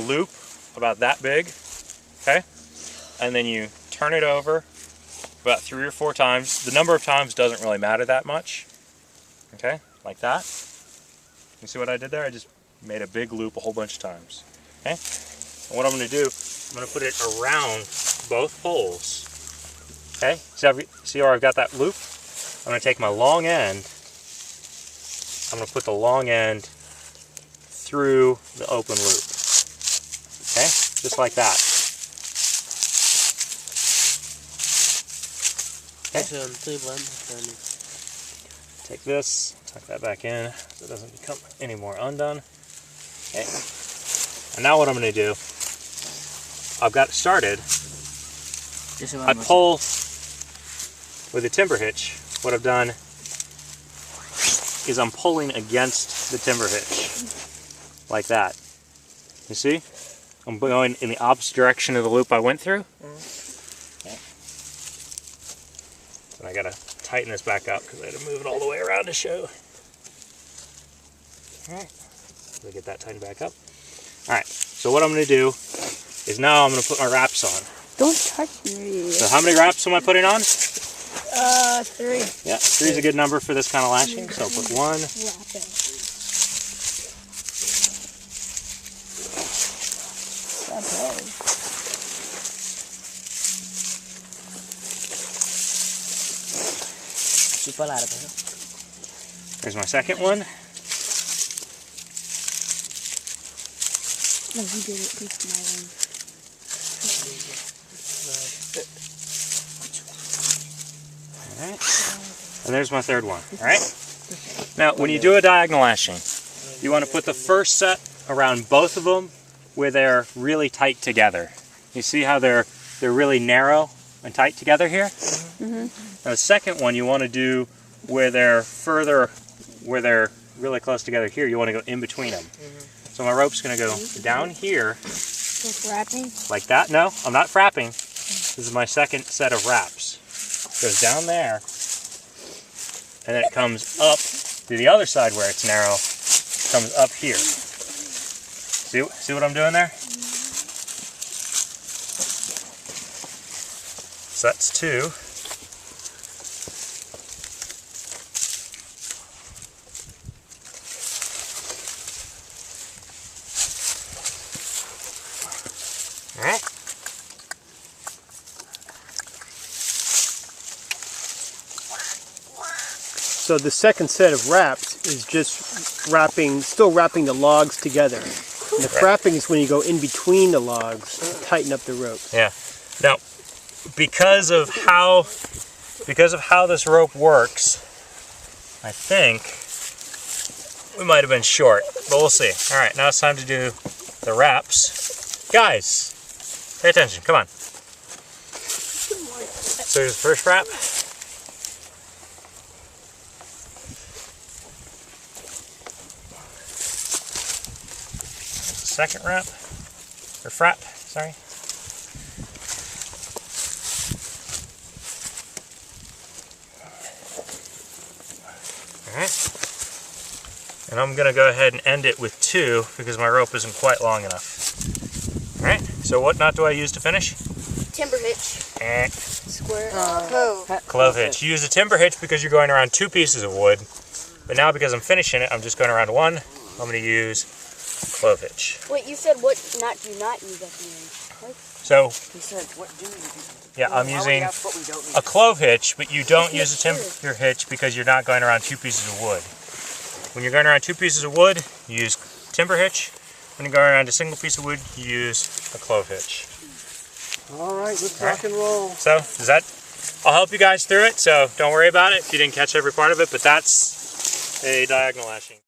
loop about that big, okay? And then you turn it over about 3 or 4 times. The number of times doesn't really matter that much, okay? Like that. You see what I did there? I just made a big loop a whole bunch of times, okay? And what I'm going to do, I'm going to put it around both holes, okay? See how I've got that loop? I'm going to take my long end, I'm going to put the long end through the open loop, okay? Just like that. Okay. Take this, tuck that back in so it doesn't become any more undone. Okay. And now what I'm going to do, I've got it started. I pull with a timber hitch. What I've done is I'm pulling against the timber hitch, like that. You see? I'm going in the opposite direction of the loop I went through. Okay. And I gotta tighten this back up because I had to move it all the way around to show. Alright, so get that tightened back up. Alright, so what I'm going to do is now I'm going to put my wraps on. Don't touch me. So how many wraps am I putting on? 3. Yeah, 3 is a good number for this kind of lashing, so I'll put 1. There's my second one. No, he did it with my one. Alright. And there's my third one. Alright? Now, when you do a diagonal lashing, you want to put the first set around both of them where they're really tight together. You see how they're really narrow and tight together here? Mm-hmm. Now the second one you want to do where they're really close together here. You want to go in between them. So my rope's going to go down here. Just wrapping? Like that? No, I'm not frapping. This is my second set of wraps. It goes down there, and then it comes up to the other side where it's narrow. It comes up here. See what I'm doing there? So that's 2. Alright. So the second set of wraps is just still wrapping the logs together. And the frapping is when you go in between the logs to tighten up the rope. Yeah. Now, because of how this rope works, I think we might have been short, but we'll see. All right, now it's time to do the wraps. Guys, pay attention. Come on. So here's the first wrap. Second wrap, or frap, sorry. Alright. And I'm going to go ahead and end it with 2 because my rope isn't quite long enough. Alright, so what knot do I use to finish? Timber hitch. Square. Clove hitch. You use a timber hitch because you're going around 2 pieces of wood. But now because I'm finishing it, I'm just going around 1. I'm going to use clove hitch. Wait, you said what knot do you not use at the end? So, he said, what do you use? Yeah, I'm using a clove hitch, but you don't use a timber hitch because you're not going around 2 pieces of wood. When you're going around 2 pieces of wood, you use timber hitch. When you're going around a single piece of wood, you use a clove hitch. All right, let's rock and roll. So, I'll help you guys through it, so don't worry about it if you didn't catch every part of it, but that's a diagonal lashing.